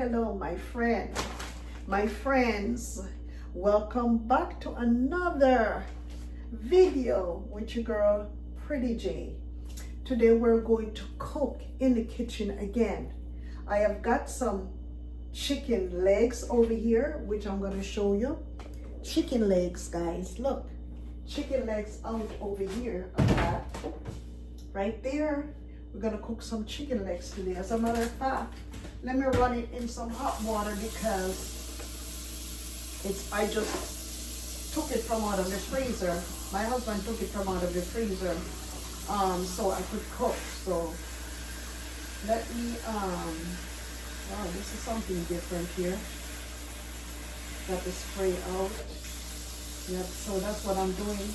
hello, my friends. Welcome back to another video with your girl, Pretty J. Today we're going to cook in the kitchen again. I have got some chicken legs over here, which I'm going to show you. Chicken legs, guys, look. Chicken legs out over here, right there. We're gonna cook some chicken legs today. As a matter of fact, let me run it in some hot water because I just took it from out of the freezer. My husband took it from out of the freezer, so I could cook. So let me wow, this is something different here. Got the spray out. Yep, so that's what I'm doing.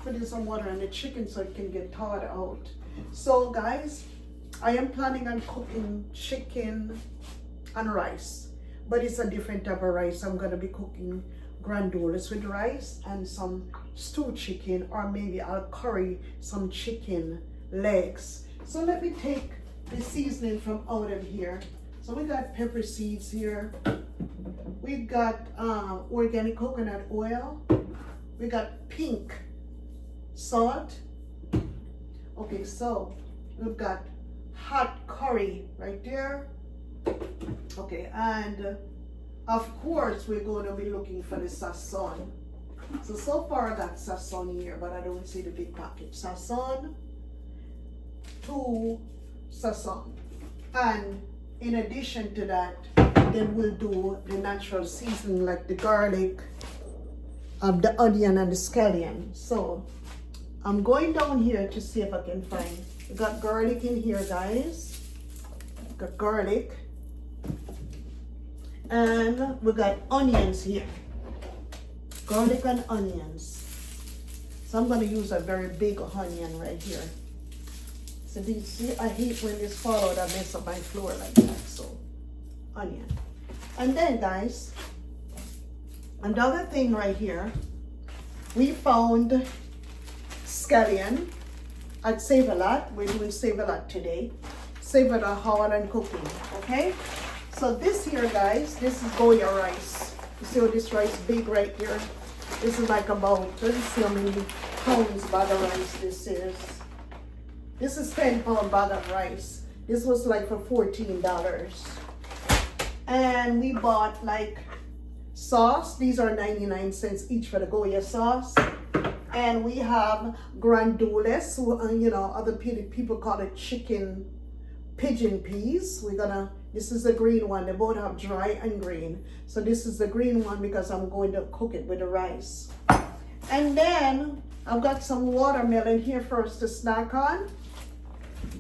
Putting some water on the chicken so it can get thawed out. So guys, I am planning on cooking chicken and rice, but it's a different type of rice. I'm going to be cooking grandules with rice and some stewed chicken, or maybe I'll curry some chicken legs. So let me take the seasoning from out of here. So we got pepper seeds here. We got organic coconut oil. We got pink salt. Okay, so we've got hot curry right there. Okay, and of course we're going to be looking for the sazon. So far I got sazon here, but I don't see the big packet. Sazon, 2 sazon. And in addition to that, then we'll do the natural seasoning like the garlic, the onion and the scallion. So I'm going down here to see if I can find. We got garlic in here, guys. Got garlic. And we got onions here. Garlic and onions. So I'm going to use a very big onion right here. So do you see, I hate when this fall out, I mess up my floor like that. So onion. And then guys, another thing right here, we found scallion at Save-A-Lot. We're doing Save-A-Lot today. Save-A-Lot haul and cooking, okay? So this here, guys, this is Goya rice. You see how this rice big right here? This is like about, let's see how many pounds bag of rice this is. This is 10-pound bag of rice. This was like for $14. And we bought like sauce. These are 99 cents each for the Goya sauce. And we have grandules, you know, other people call it chicken pigeon peas. This is the green one. They both have dry and green. So this is the green one because I'm going to cook it with the rice. And then I've got some watermelon here for us to snack on.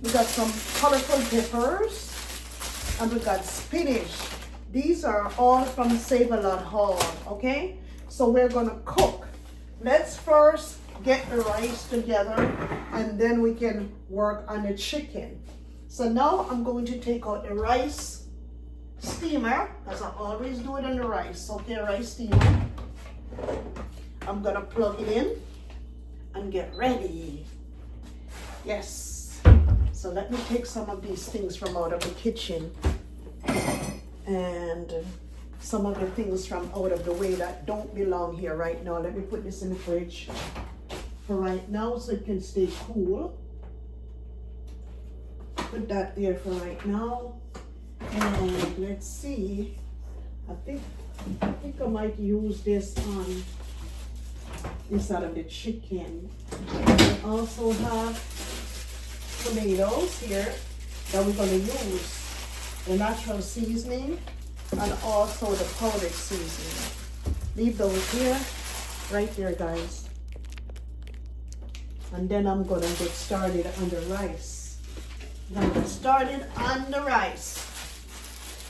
We got some colorful peppers. And we got spinach. These are all from Save-A-Lot haul, okay? So we're gonna cook. Let's first get the rice together and then we can work on the chicken. So now I'm going to take out the rice steamer, as I always do it on the rice. Okay, rice steamer. I'm gonna plug it in and get ready. Yes. So let me take some of these things from out of the kitchen and some of the things from out of the way that don't belong here right now. Let me put this in the fridge for right now so it can stay cool. Put that there for right now. And let's see. I think I might use this on this out of the chicken. We also have tomatoes here that we're going to use. The natural seasoning and also the powdered seasoning. Leave those here, right there, guys. And then I'm gonna get started on the rice. I'm gonna get started on the rice.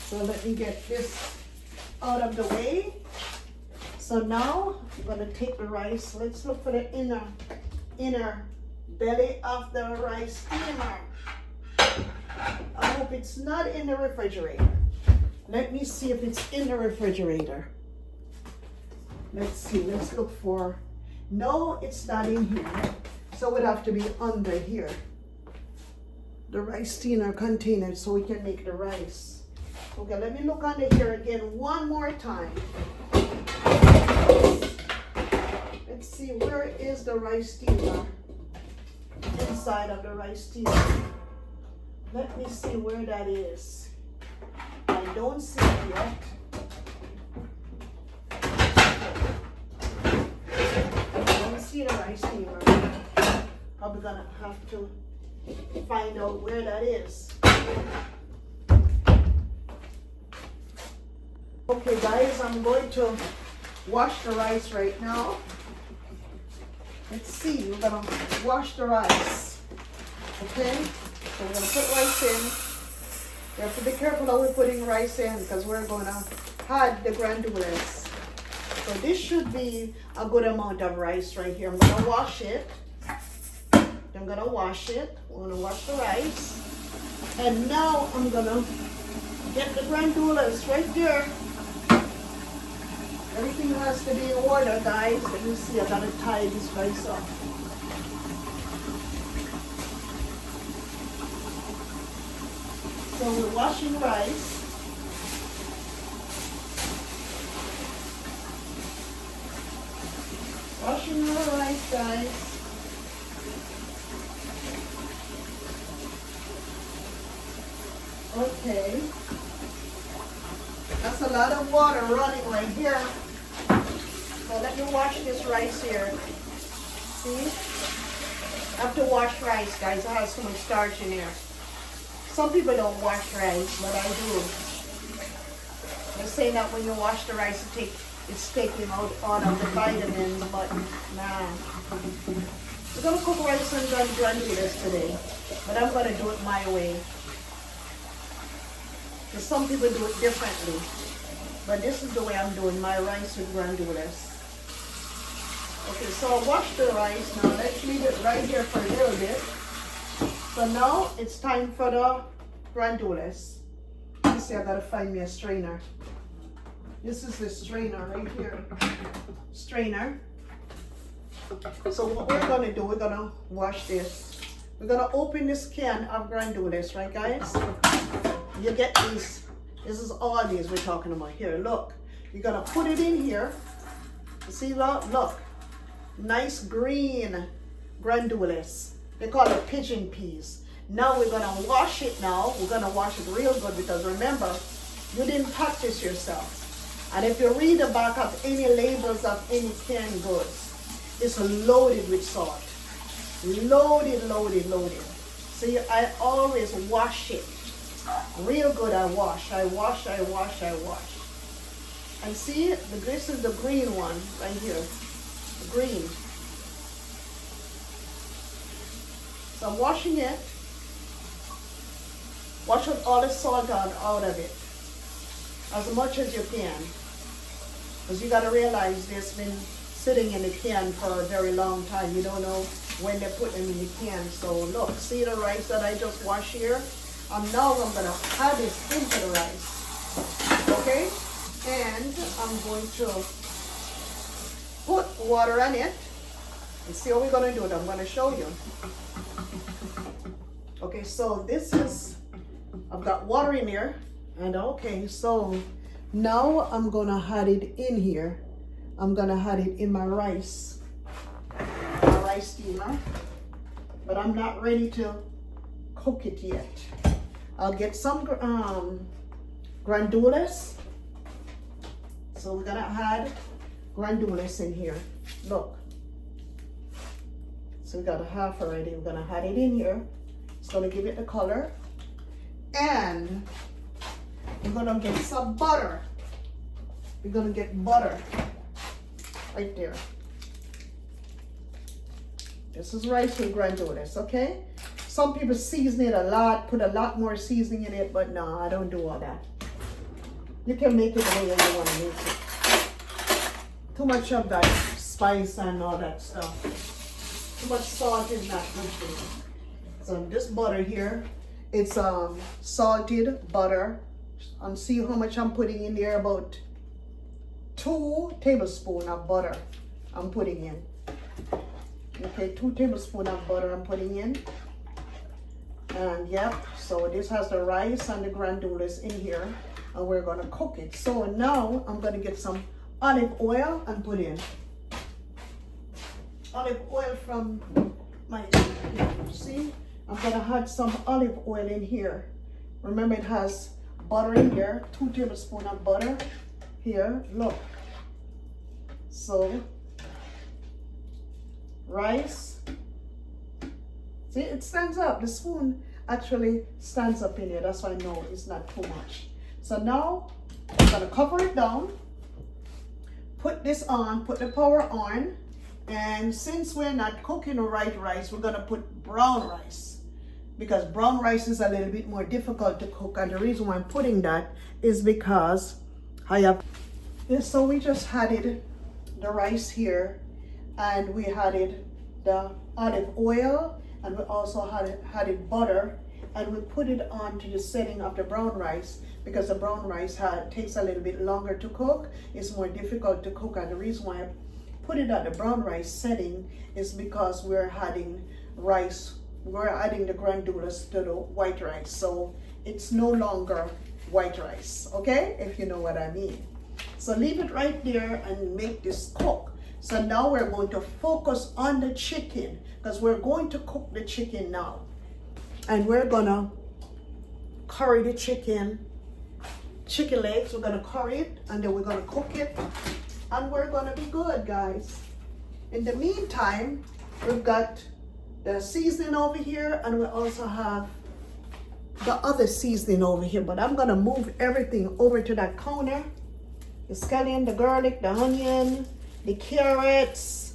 So let me get this out of the way. So now I'm gonna take the rice. Let's look for the inner belly of the rice steamer. I hope it's not in the refrigerator. Let me see if it's in the refrigerator. Let's see, let's look for, no, it's not in here. So it would have to be under here. The rice steamer container so we can make the rice. Okay, let me look under here again one more time. Let's see, where is the rice steamer? Inside of the rice steamer. Let me see where that is. I don't see it yet. I don't see the rice steamer. I'm gonna have to find out where that is. Okay guys, I'm going to wash the rice right now. Let's see, we're gonna wash the rice. Okay, so we're gonna put rice in. You have to be careful how we're putting rice in because we're gonna add the grandules. So this should be a good amount of rice right here. I'm gonna wash it. I'm gonna wash it. We're gonna wash the rice. And now I'm gonna get the grandules right there. Everything has to be in order, guys. Let me see, I gotta tie this rice up. So we're washing rice. Washing our rice, guys. Okay. That's a lot of water running right here. So let me wash this rice here. See? I have to wash rice, guys. It has so much starch in here. Some people don't wash rice, but I do. They're saying that when you wash the rice, it's taking out all of the vitamins, but nah. We're going to cook rice and grandules today, but I'm going to do it my way. Because some people do it differently. But this is the way I'm doing my rice with grandules. Okay, so I washed the rice now. Let's leave it right here for a little bit. So now it's time for the grandules. You see, I gotta find me a strainer. This is the strainer right here. Strainer. So what we're gonna do, we're gonna wash this. We're gonna open this can of grandules, right guys? You get these. This is all these we're talking about here. Look, you're gonna put it in here. You see, look, nice green grandules. They call it pigeon peas. Now we're gonna wash it now. We're gonna wash it real good because remember, you didn't practice yourself. And if you read the back of any labels of any canned goods, it's loaded with salt. Loaded, loaded, loaded. See, I always wash it. Real good. I wash. And see, this is the green one right here. The green. So I'm washing it. Wash all the salt out of it. As much as you can. Because you got to realize this been sitting in the can for a very long time. You don't know when they put them in the can. So look, see the rice that I just washed here? Now I'm going to add this into the rice. Okay? And I'm going to put water on it. And see what we're going to do. I'm going to show you. Okay, so this is, I've got water in here. And okay, so now I'm going to add it in here. I'm going to add it in my rice steamer. But I'm not ready to cook it yet. I'll get some grandules. So we're gonna add grandules in here. Look. So we got a half already. We're gonna add it in here. It's gonna give it the color. And we're gonna get some butter. We're gonna get butter right there. This is rice with grandules, okay? Some people season it a lot, put a lot more seasoning in it, but no, I don't do all that. You can make it the way you want to make it. Too much of that spice and all that stuff. Too much salt is not good for you. So this butter here, it's salted butter. See how much I'm putting in there? About 2 tablespoons of butter I'm putting in. Okay, 2 tablespoons of butter I'm putting in. And yep, so this has the rice and the grandules in here. and we're gonna cook it. So now I'm gonna get some olive oil and put in. Olive oil from my, see? I'm gonna add some olive oil in here. Remember, it has butter in here, 2 tablespoons of butter here, look. So, rice, see, it stands up. The spoon actually stands up in here. That's why I know it's not too much. So now, I'm gonna cover it down, put this on, put the power on, and since we're not cooking white rice, we're gonna put brown rice, because brown rice is a little bit more difficult to cook. And the reason why I'm putting that is because I have, so we just added the rice here, and we added the olive oil, and we also added butter, and we put it on to the setting of the brown rice, because the brown rice takes a little bit longer to cook. It's more difficult to cook, and the reason why I put it at the brown rice setting is because we're adding rice, we're adding the grandules to the white rice, so it's no longer white rice, okay, if you know what I mean. So leave it right there and make this cook. So now we're going to focus on the chicken, because we're going to cook the chicken now, and we're gonna curry the chicken legs. We're gonna curry it, and then we're gonna cook it, and we're gonna be good, guys. In the meantime, we've got the seasoning over here, and we also have the other seasoning over here, but I'm gonna move everything over to that counter. The scallion, the garlic, the onion, the carrots,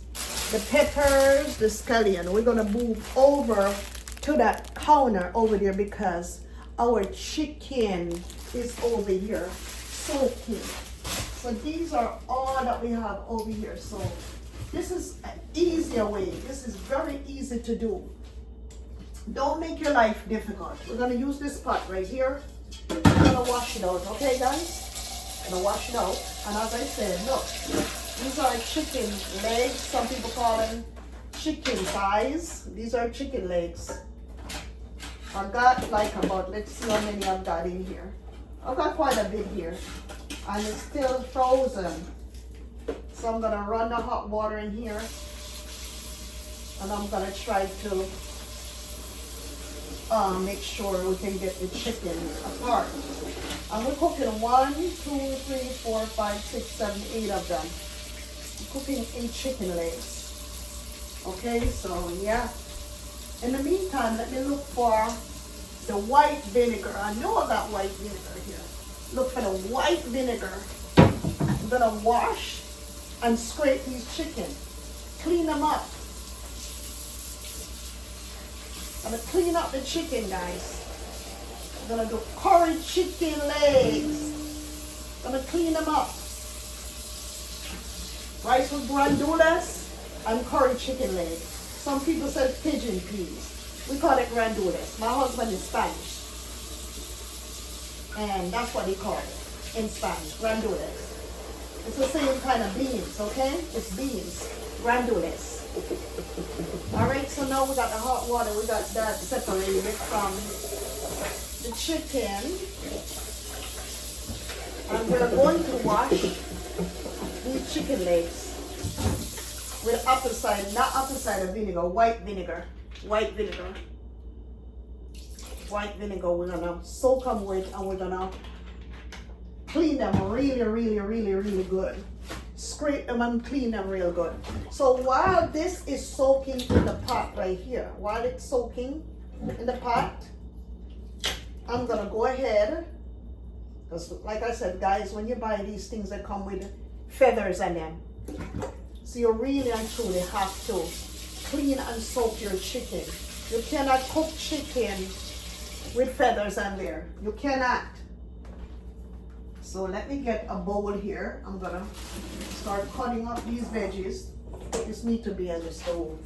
the peppers, the scallion. We're gonna move over to that counter over there, because our chicken is over here soaking. So these are all that we have over here. So this is an easier way. This is very easy to do. Don't make your life difficult. We're gonna use this pot right here. I'm gonna wash it out, okay guys? I'm gonna wash it out. And as I said, look, these are chicken legs. Some people call them chicken thighs. These are chicken legs. I've got like about, let's see how many I've got in here. I've got quite a bit here. And it's still frozen. So I'm gonna run the hot water in here, and I'm gonna try to make sure we can get the chicken apart. And we're cooking 1, 2, 3, 4, 5, 6, 7, 8 of them. I'm cooking 8 chicken legs. Okay, so yeah. In the meantime, let me look for the white vinegar. I know I got white vinegar here. Look for the white vinegar. I'm gonna wash and scrape these chicken. Clean them up. I'm gonna clean up the chicken, guys. I'm gonna do curry chicken legs. I'm gonna clean them up. Rice with grandules and curry chicken legs. Some people say pigeon peas. We call it grandules. My husband is Spanish, and that's what he call it in Spanish, grandules. It's the same kind of beans, okay? It's beans, grandules. All right, so now we got the hot water. We got that separated from the chicken. And we're going to wash these chicken legs with apple cider, not apple cider vinegar, white vinegar. White vinegar. White vinegar we're gonna soak them with, and we're gonna clean them really, really, really, really good. Scrape them and clean them real good. So while this is soaking in the pot right here, while it's soaking in the pot, I'm gonna go ahead, because like I said, guys, when you buy these things, they come with feathers on them. So you really and truly have to clean and soak your chicken. You cannot cook chicken with feathers on there. You cannot. So let me get a bowl here. I'm gonna start cutting up these veggies. This need to be on the stove.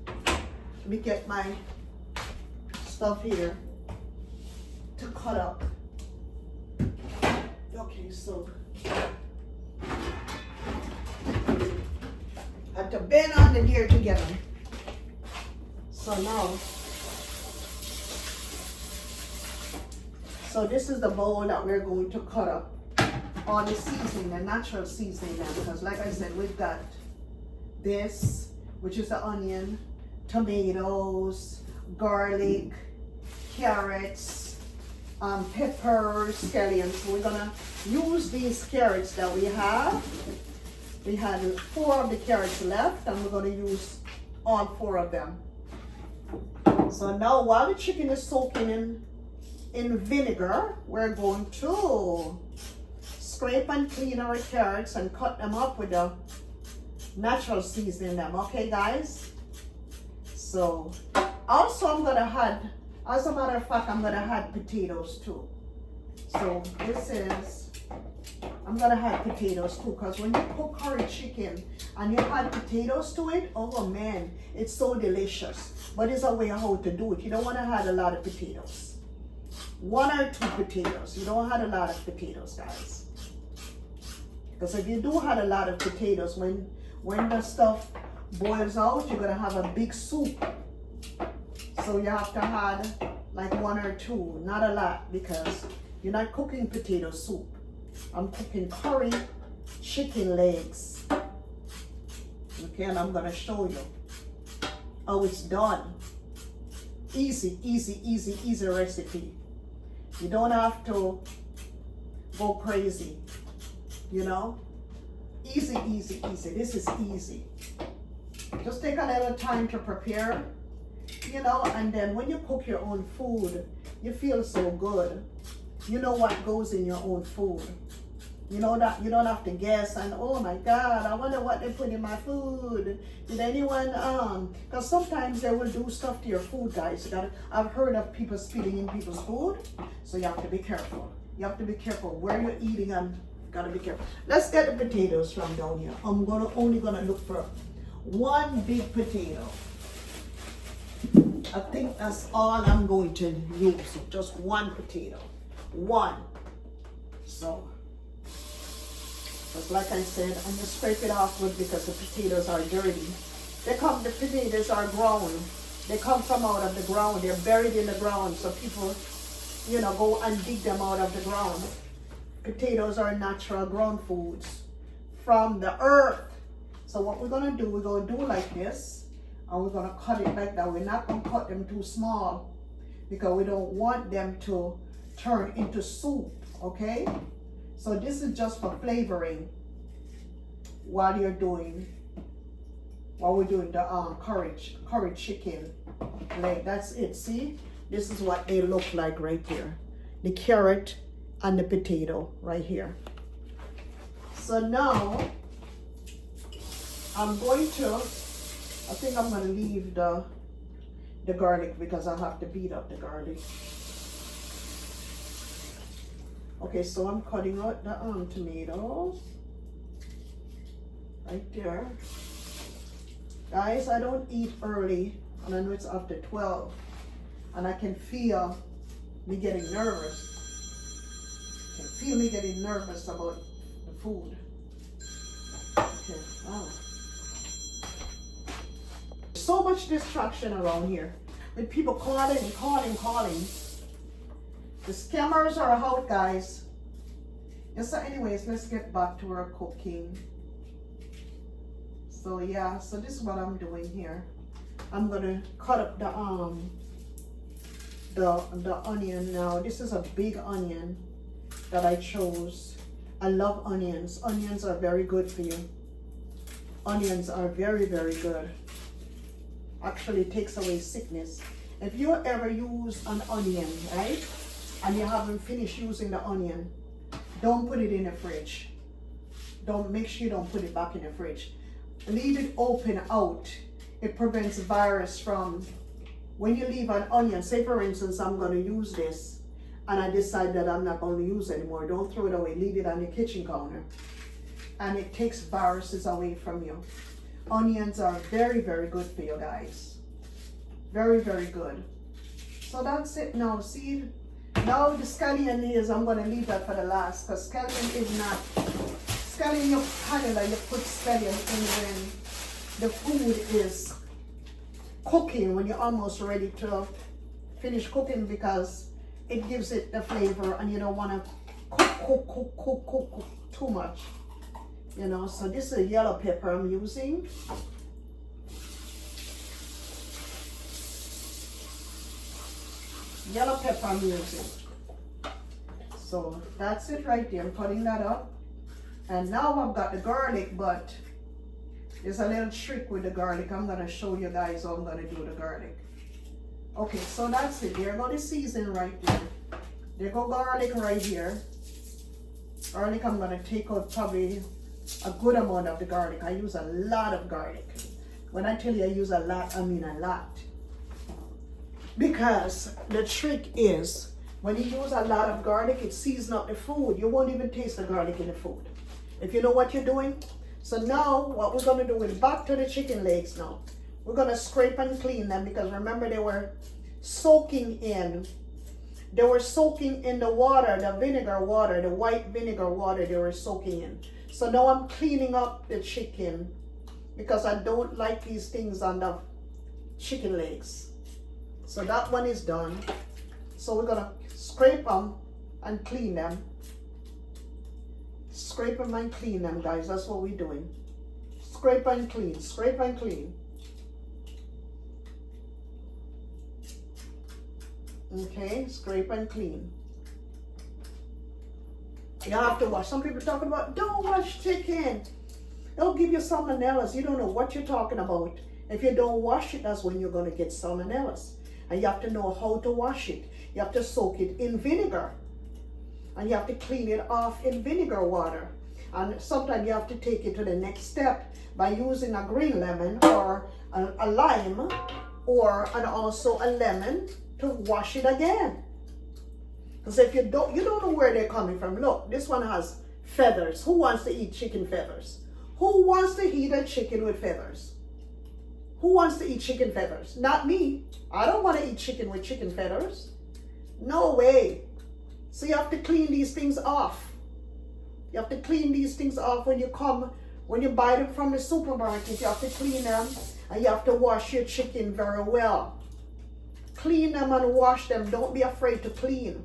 Let me get my stuff here to cut up. Okay, so I have to bend on the deer together. So now, So this is the bowl that we're going to cut up all the seasoning, the natural seasoning now, because like I said, we've got this, which is the onion, tomatoes, garlic, carrots, peppers, scallions. So we're gonna use these carrots that we have. We had 4 of the carrots left, and we're gonna use all 4 of them. So now while the chicken is soaking in vinegar, we're going to scrape and clean our carrots and cut them up with the natural seasoning them. Okay, guys? So also I'm gonna add, as a matter of fact, I'm gonna add potatoes too. So this is, I'm gonna add potatoes too, because when you cook curry chicken and you add potatoes to it, oh man, it's so delicious. But there's a way how to do it. You don't want to add a lot of potatoes. 1 or 2 potatoes. You don't add a lot of potatoes, guys. Because if you do add a lot of potatoes, when the stuff boils out, you're gonna have a big soup. So you have to add like 1 or 2, not a lot, because you're not cooking potato soup. I'm cooking curry chicken legs. Okay, and I'm gonna show you how it's done. Easy, easy, easy, easy recipe. You don't have to go crazy, you know? Easy, easy, easy. This is easy. Just take a little time to prepare, you know, and then when you cook your own food, you feel so good. You know what goes in your own food. You know that you don't have to guess and, oh my God, I wonder what they put in my food. Did anyone, because sometimes they will do stuff to your food, guys. I've heard of people spitting in people's food, so you have to be careful. You have to be careful where you're eating, and gotta be careful. Let's get the potatoes from down here. I'm only gonna look for 1 big potato. I think that's all I'm going to use, just 1 potato. 1. So, just like I said, I'm gonna scrape it off good because the potatoes are dirty. The potatoes are grown. They come from out of the ground. They're buried in the ground, so people, you know, go and dig them out of the ground. Potatoes are natural grown foods from the earth. So what we're gonna do, we're gonna do like this, and we're gonna cut it like that. We're not gonna cut them too small because we don't want them to turn into soup, okay? So this is just for flavoring while we're doing the curry chicken leg. That's it. See, this is what they look like right here, the carrot and the potato right here. So now I think I'm going to leave the garlic because I have to beat up the garlic. Okay, so I'm cutting out the tomatoes right there. Guys, I don't eat early, and I know it's after 12, and I can feel me getting nervous. I can feel me getting nervous about the food. Okay, wow. So much distraction around here with people calling. The scammers are out, guys. And so anyways, let's get back to our cooking. So yeah, so this is what I'm doing here. I'm gonna cut up the onion now. This is a big onion that I chose. I love onions. Onions are very good for you. Onions are very, very good. Actually, it takes away sickness. If you ever use an onion, right, and you haven't finished using the onion, don't put it in the fridge. Make sure you don't put it back in the fridge. Leave it open out. It prevents virus from, when you leave an onion, say for instance, I'm going to use this, and I decide that I'm not going to use it anymore. Don't throw it away. Leave it on the kitchen counter. And it takes viruses away from you. Onions are very, very good for you guys. Very, very good. So that's it now. See, now the scallion is, I'm going to leave that for the last, because scallion is not, scallion you put scallion in when the food is cooking, when you're almost ready to finish cooking, because it gives it the flavor, and you don't want to cook too much, you know. So this is a yellow pepper I'm using. Yellow pepper I'm using. So that's it right there. I'm cutting that up. And now I've got the garlic, but there's a little trick with the garlic. I'm going to show you guys how I'm going to do the garlic. Okay, so that's it. There go the seasoning right there. There go garlic right here. Garlic, I'm going to take out probably a good amount of the garlic. I use a lot of garlic. When I tell you I use a lot, I mean a lot. Because the trick is, when you use a lot of garlic, it seasons up the food. You won't even taste the garlic in the food, if you know what you're doing. So now what we're going to do is back to the chicken legs now. We're going to scrape and clean them, because remember they were soaking in the water, the vinegar water, the white vinegar water they were soaking in. So now I'm cleaning up the chicken, because I don't like these things on the chicken legs. So that one is done. So we're gonna scrape them and clean them. Scrape them and clean them, guys. That's what we're doing. Scrape and clean, scrape and clean. Okay, scrape and clean. You have to wash. Some people talking about, don't wash chicken. They'll give you salmonellas. You don't know what you're talking about. If you don't wash it, that's when you're going to get salmonellas. And you have to know how to wash it. You have to soak it in vinegar. And you have to clean it off in vinegar water. And sometimes you have to take it to the next step by using a green lemon or a lime, and also a lemon to wash it again. Because if you don't know where they're coming from. Look, this one has feathers. Who wants to eat chicken feathers? Who wants to eat a chicken with feathers? Who wants to eat chicken feathers? Not me. I don't want to eat chicken with chicken feathers. No way. So you have to clean these things off. You have to clean these things off when you buy them from the supermarket. You have to clean them, and you have to wash your chicken very well. Clean them and wash them. Don't be afraid to clean.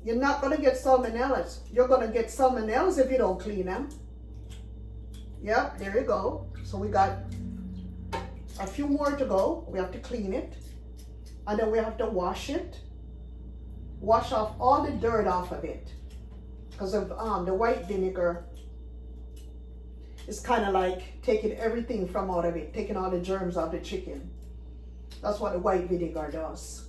You're not going to get salmonellas. You're going to get salmonellas if you don't clean them. Yep, there you go. So we got a few more to go. We have to clean it, and then we have to wash it. Wash off all the dirt off of it, because of the white vinegar is kind of like taking everything from out of it, taking all the germs out of the chicken. That's what the white vinegar does.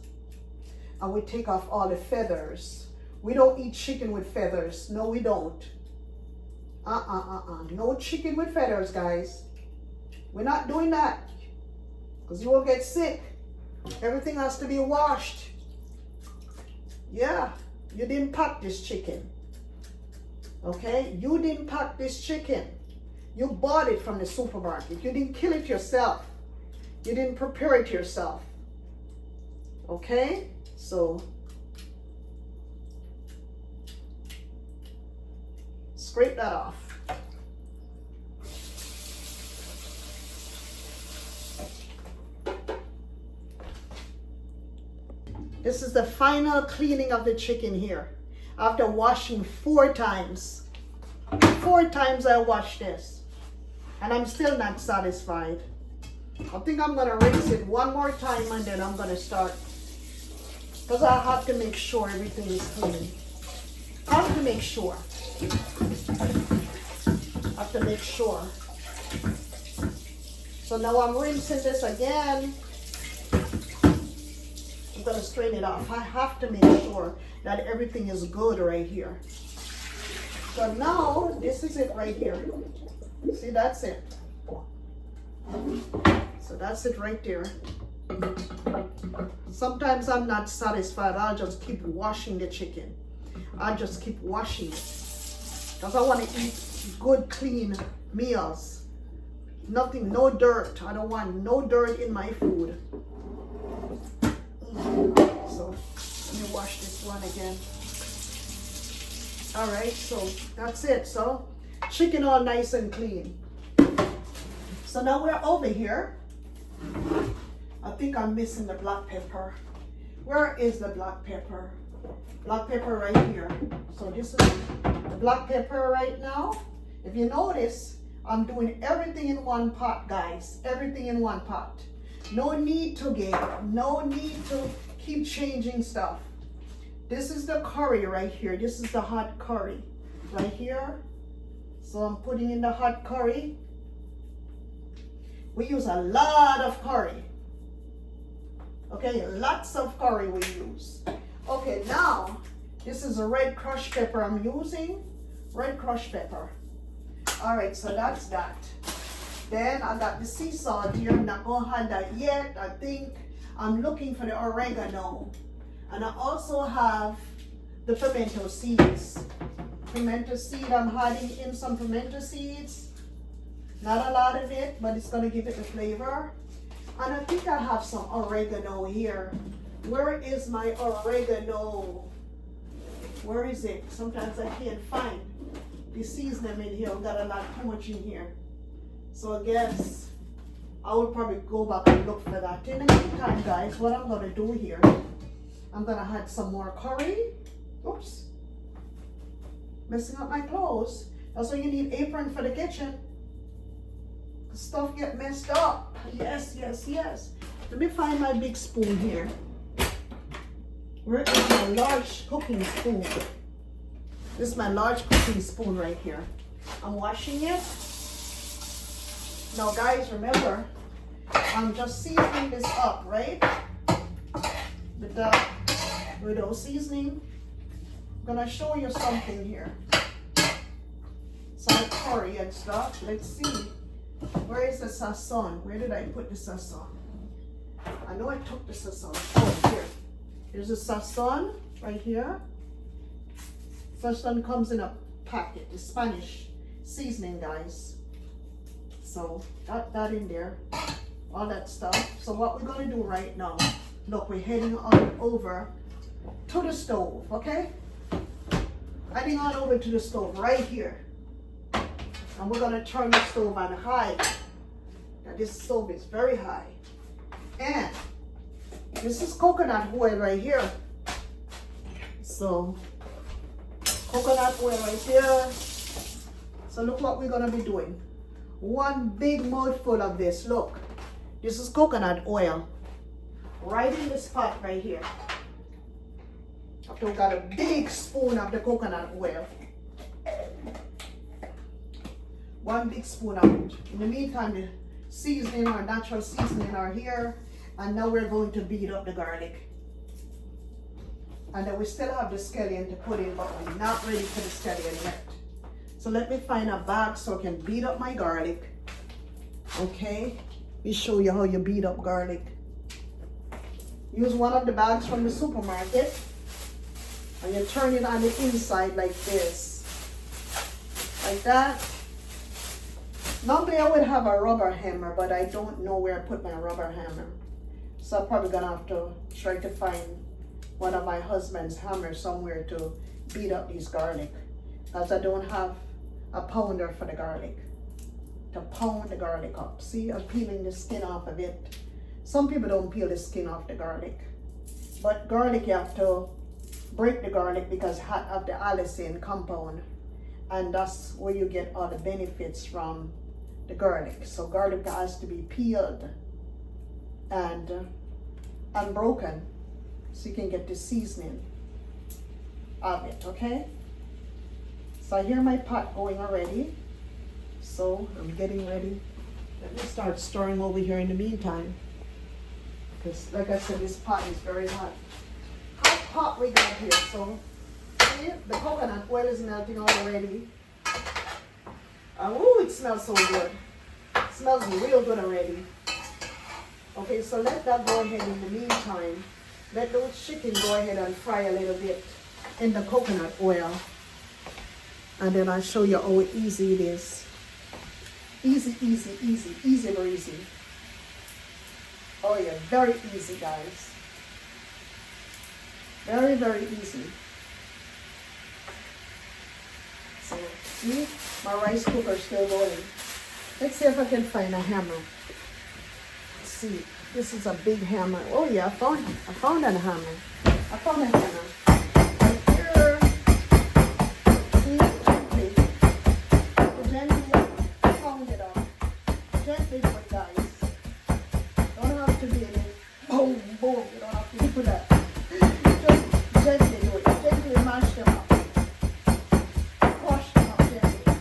And we take off all the feathers. We don't eat chicken with feathers. No, we don't. No chicken with feathers, guys. We're not doing that, because you will get sick. Everything has to be washed. Yeah, you didn't pack this chicken. Okay, you didn't pack this chicken. You bought it from the supermarket. You didn't kill it yourself. You didn't prepare it yourself. Okay, so scrape that off. This is the final cleaning of the chicken here. After washing 4 times. 4 times I washed this. And I'm still not satisfied. I think I'm going to rinse it one more time, and then I'm going to start. Because I have to make sure everything is clean. I have to make sure. I have to make sure. So now I'm rinsing this again. I'm going to strain it off. I have to make sure that everything is good right here. So now this is it right here. See, that's it. So that's it right there. Sometimes I'm not satisfied. I'll just keep washing the chicken. I'll just keep washing it, because I want to eat good, clean meals. Nothing, no dirt. I don't want no dirt in my food. So let me wash this one again. All right, so that's it. So chicken all nice and clean. So now we're over here. I think I'm missing the black pepper. Where is the black pepper? Black pepper right here. So this is the black pepper right now. If you notice, I'm doing everything in one pot, guys. Everything in one pot. No need to no need to keep changing stuff. This is the curry right here. This is the hot curry right here. So I'm putting in the hot curry. We use a lot of curry. Okay, lots of curry we use. Okay, now this is a red crushed pepper I'm using. Red crushed pepper. All right, so that's that. Then I got the sea salt here. I'm not gonna have that yet. I think I'm looking for the oregano. And I also have the pimento seeds. Pimento seed, I'm adding in some pimento seeds. Not a lot of it, but it's gonna give it the flavor. And I think I have some oregano here. Where is my oregano? Where is it? Sometimes I can't find the seasoning in here. I've got a lot too much in here. So I guess I will probably go back and look for that. In the meantime, guys, what I'm gonna do here, I'm gonna add some more curry. Oops. Messing up my clothes. That's why you need apron for the kitchen. Stuff get messed up. Yes, yes, yes. Let me find my big spoon here. Where is my large cooking spoon? This is my large cooking spoon right here. I'm washing it. Now guys, remember, I'm just seasoning this up, right? Without seasoning. I'm gonna show you something here. Some curry and stuff. Let's see. Where is the sazon? Where did I put the sazon? I know I took the sazon. Oh, here. Here's the sazon right here. Sazon comes in a packet, the Spanish seasoning, guys. So got that in there, all that stuff. So what we're gonna do right now, look, we're heading on over to the stove, okay? Heading on over to the stove right here. And we're gonna turn the stove on high. Now this stove is very high. And this is coconut oil right here. So coconut oil right here. So look what we're gonna be doing. One big mouthful of this. Look, this is coconut oil. Right in this pot right here. After we got a big spoon of the coconut oil. One big spoon of it. In the meantime, the seasoning, our natural seasoning are here. And now we're going to beat up the garlic. And then we still have the scallion to put in, but we're not ready for the scallion yet. So let me find a bag so I can beat up my garlic. Okay, let me show you how you beat up garlic. Use one of the bags from the supermarket. And you turn it on the inside like this. Like that. Normally I would have a rubber hammer, but I don't know where I put my rubber hammer. So I'm probably gonna have to try to find one of my husband's hammers somewhere to beat up these garlic. Because I don't have a pounder for the garlic. To pound the garlic up. See, I'm peeling the skin off of it. Some people don't peel the skin off the garlic. But garlic, you have to break the garlic because of the allicin compound. And that's where you get all the benefits from the garlic. So garlic has to be peeled and unbroken so you can get the seasoning of it, okay? So I hear my pot going already. So I'm getting ready. Let me start stirring over here in the meantime. Because like I said, this pot is very hot. Hot pot we got here. So see, the coconut oil is melting already. Oh, it smells so good. It smells real good already. Okay, so let that go ahead in the meantime. Let those chicken go ahead and fry a little bit in the coconut oil. And then I'll show you how easy it is. Easy, easy, easy, easy breezy. Oh yeah, very easy, guys. Very, very easy. So, see, my rice cooker is still going. Let's see if I can find a hammer. Let's see. This is a big hammer. Oh yeah, I found a hammer. I found a hammer. Right here. See, gently. Gently pound it up. Gently do it, guys. Don't have to be any boom, boom. You don't have to do that. Just gently do it. Gently mash them up. Crush them up gently.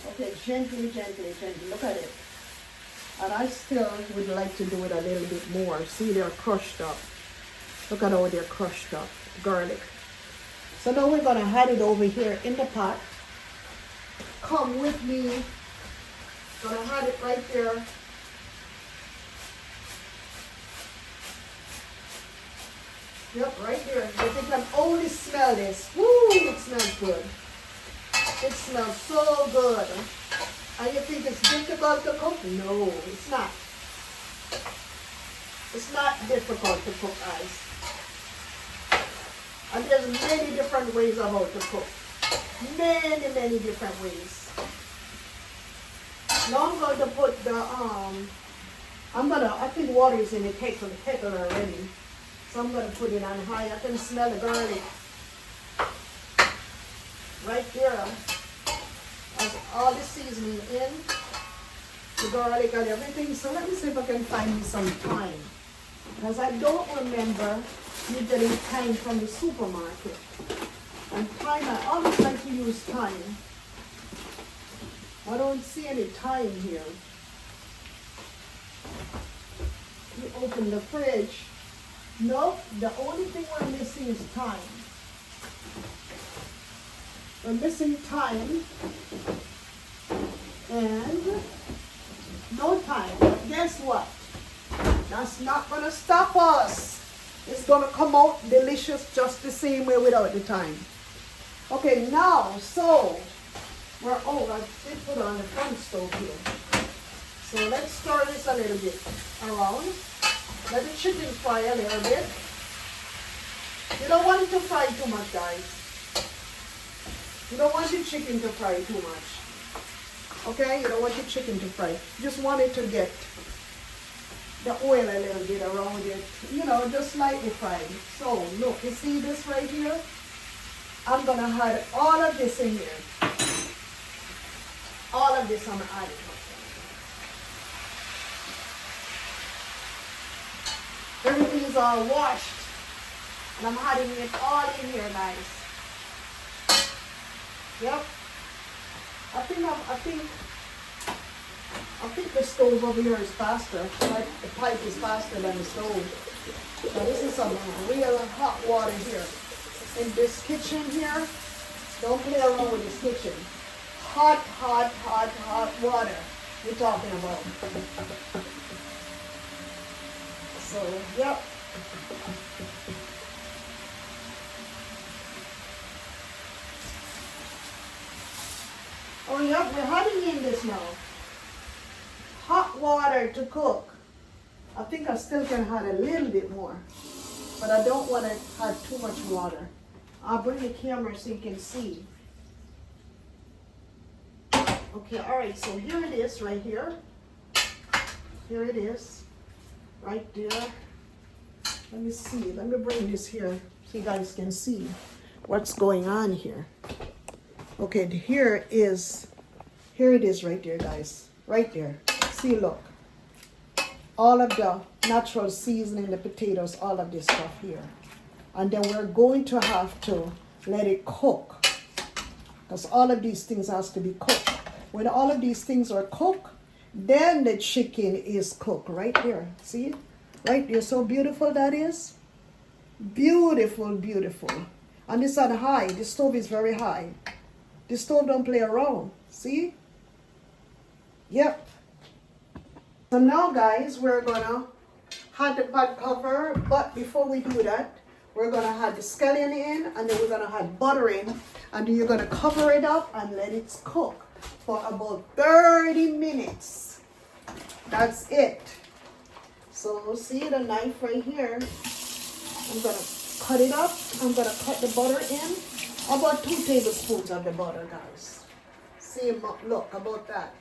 Okay, gently, gently, gently. Look at it. And I still would like to do it a little bit more. See, they're crushed up. Look at how they're crushed up. Garlic. So now we're going to add it over here in the pot. Come with me. Gonna add it right there. Yep, right there. If you can only smell this. Woo, it smells good. It smells so good. And you think it's difficult to cook? No, it's not. It's not difficult to cook, guys. And there's many different ways of how to cook. Many, many different ways. Now I'm going to put the, I think water is in the kettle already. So I'm going to put it on high. I can smell the garlic. Right there. Has all the seasoning in. The garlic and everything. So let me see if I can find me some thyme. Because I don't remember me getting thyme from the supermarket. And thyme, I always like to use thyme. I don't see any thyme here. You open the fridge. Nope, the only thing we're missing is thyme. We're missing thyme and no thyme. But guess what? That's not going to stop us. It's going to come out delicious just the same way without the thyme. Okay, now, so I did put on the front stove here. So let's stir this a little bit around. Let the chicken fry a little bit. You don't want it to fry too much, guys. You don't want the chicken to fry too much. Okay? You don't want the chicken to fry. You just want it to get the oil a little bit around it. You know, just lightly fried. So, look, you see this right here? I'm going to add all of this in here. All of this I'm adding. Everything is all washed. And I'm adding it all in here, guys. Yep. I think the stove over here is faster. The pipe is faster than the stove. So this is some real hot water here. In this kitchen here, don't play around with this kitchen. Hot, hot, hot, hot water we're talking about. So, yep. Oh, yep, we're adding in this now. Hot water to cook. I think I still can add a little bit more, but I don't want to add too much water. I'll bring the camera so you can see. Okay, all right, so here it is right here. Here it is, right there. Let me see, let me bring this here so you guys can see what's going on here. Okay, here it is right there, guys. Right there. See, look. All of the natural seasoning, the potatoes, all of this stuff here. And then we're going to have to let it cook. Because all of these things has to be cooked. When all of these things are cooked, then the chicken is cooked right there. See? Right there. So beautiful that is. Beautiful, beautiful. And it's on high. The stove is very high. The stove don't play around. See? Yep. So now, guys, we're gonna add the pot cover. But before we do that, we're gonna add the scallion in, and then we're gonna add butter in, and then you're gonna cover it up and let it cook for about 30 minutes. That's it. So see the knife right here. I'm gonna cut it up. I'm gonna cut the butter in. About 2 tablespoons of the butter, guys. See, look, about that.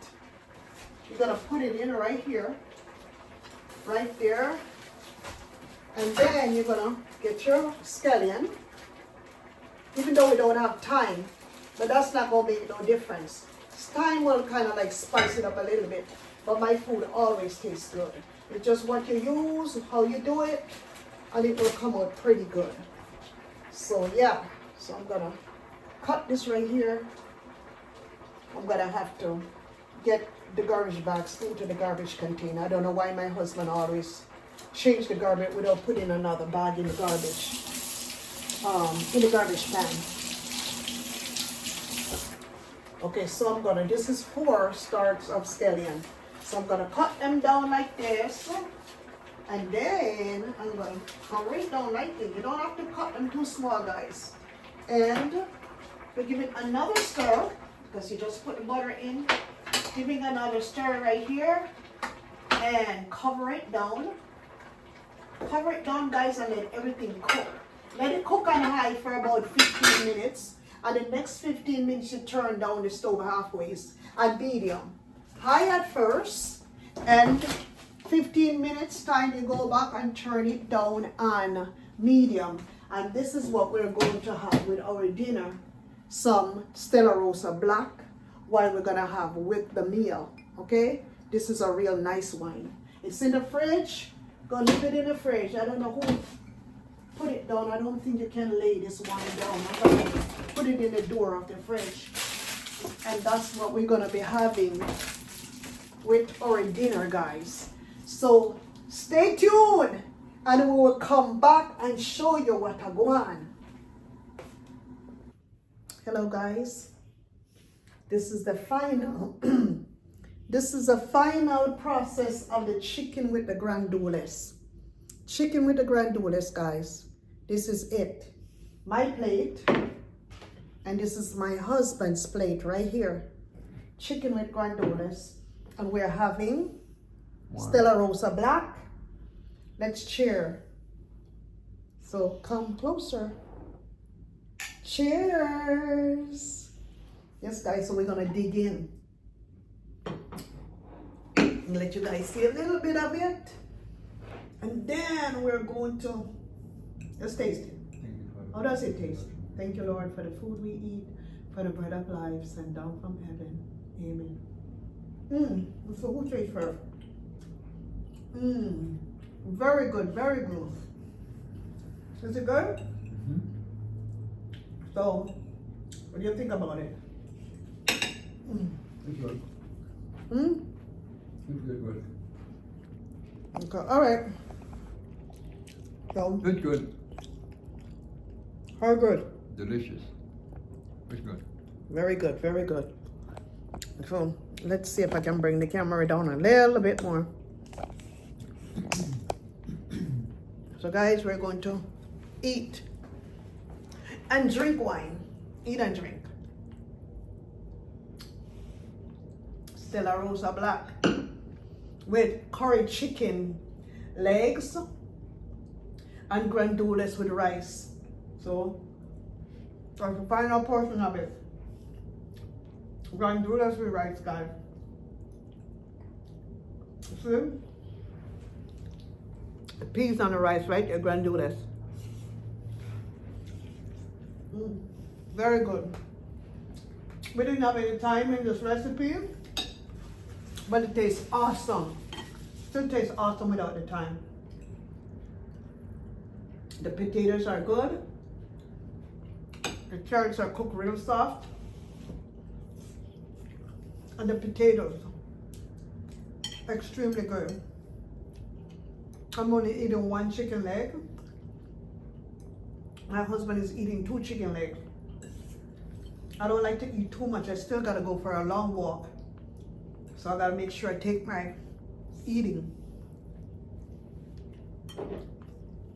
You're gonna put it in right here, right there. And then you're gonna get your scallion, even though we don't have thyme, but that's not gonna make no difference. Thyme will kind of like spice it up a little bit, but my food always tastes good. It's just what you use, how you do it, and it will come out pretty good. So yeah, so I'm gonna cut this right here. I'm gonna have to get the garbage bags into the garbage container. I don't know why my husband always change the garbage without putting another bag in the garbage pan. Okay, so I'm gonna, this is 4 stalks of scallion. So I'm gonna cut them down like this. And then I'm gonna cut right down like this. You don't have to cut them too small, guys. And we're giving another stir, because you just put the butter in. Giving another stir right here. And cover it down. Cover it down, guys, and let everything cook. Let it cook on high for about 15 minutes. And the next 15 minutes, you turn down the stove halfway and medium. High at first, and 15 minutes time you go back and turn it down on medium. And this is what we're going to have with our dinner. Some Stella Rosa Black, while we're gonna have with the meal, okay? This is a real nice wine. It's in the fridge. Go leave it in the fridge. I don't know who put it down. I don't think you can lay this wine down. I'm gonna put it in the door of the fridge. And that's what we're gonna be having with our dinner, guys. So stay tuned and we will come back and show you what I go on. Hello, guys. This is the final this is the final process of the chicken with the grandules. Chicken with the grandules, guys. This is it. My plate. And this is my husband's plate right here. Chicken with grandules. And we're having Stella Rosa Black. Let's cheer. So come closer. Cheers. Yes, guys, so we're gonna dig in. And let you guys see a little bit of it. And then we're going to, let's taste it. How does it taste? Thank you, Lord, for the food we eat, for the bread of life sent down from heaven. Amen. So who tastes first? Very good, very good. Is it good? Mm-hmm. So, what do you think about it? It's good. It's good. Okay, all right. So, It's good. how good? Delicious. It's good. Very good, very good. So, let's see if I can bring the camera down a little bit more. So, guys, we're going to eat and drink wine. Eat and drink. Stella Rosa Black with curry chicken legs and grandules with rice. So that's the final portion of it. Grandules with rice, guys. See? The peas on the rice, right? The grandules. Very good. We didn't have any time in this recipe, but it tastes awesome. Still tastes awesome without the time. The potatoes are good. The carrots are cooked real soft. And the potatoes, extremely good. I'm only eating 1 chicken leg. My husband is eating 2 chicken legs. I don't like to eat too much. I still gotta go for a long walk. So I gotta make sure I take my eating.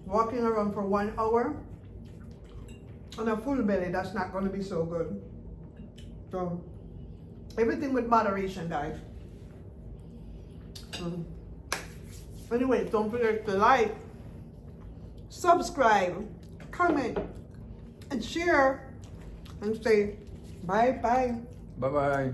Walking around for 1 hour on a full belly, that's not gonna be so good. So everything with moderation, guys. Anyway, don't forget to like, subscribe, comment, and share, and say bye-bye. Bye-bye.